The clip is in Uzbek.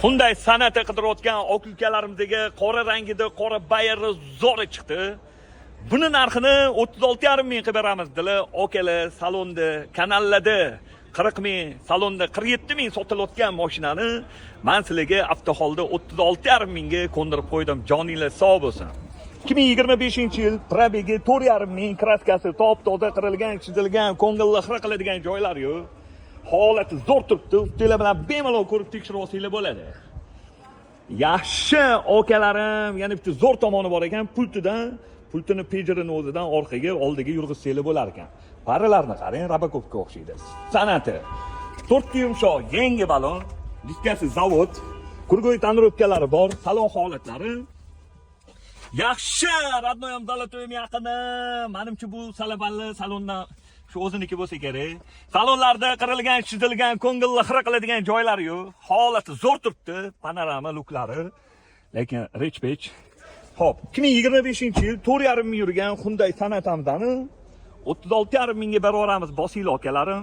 Hyundai san'ati qidirayotgan aka-ukalarimizga qora rangida qora bayri zo'ri chiqdi. Buni narxini 36,5 ming qilib beramiz dedilar. Okalar salonda, kanallarda 40 ming, salonda 47 ming sotilayotgan mashinani men sizlarga avtoholda 36,5 mingga ko'ndirib qo'ydim. Joninglar sog' bo'lsin. 2025-yil probegi 4,5 ming, kraskasi top-toza qirilgan, chizilgan, ko'ngilni xira qiladigan joylar yo'q. Holati zo'r turibdi. Ustinglar bilan bemalol ko'rib tekshirib olsanglar bo'ladi. Yaxshi okalarim, yana bitta zo'r tomoni bor ekan, pultini pejerining o'zidan orqaga, oldiga yurg'izsanglar bo'lar ekan. Paralarni qarang, Robokovga o'xshaydi. San'ati. 4 yumshoq, yangi balon, diskasi zavod, kurgoy tonirovkalari bor, salon holatlari. Yaxshi, radnoyam Zolotoyim yaqini. Menimcha bu salabanli salondan shu o'ziniki bo'lsa kerak. Salonlarda qirilgan, chizilgan, ko'ngilni xira qiladigan joylar yo'q. Holati zo'r turibdi, panorama luklari. Lekin rech-pech. Xo'p, 2025-yil 4,5 ming yurgan Hyundai Sonata'ni 36,5 mingga beraveramiz, bosinglar akalarim.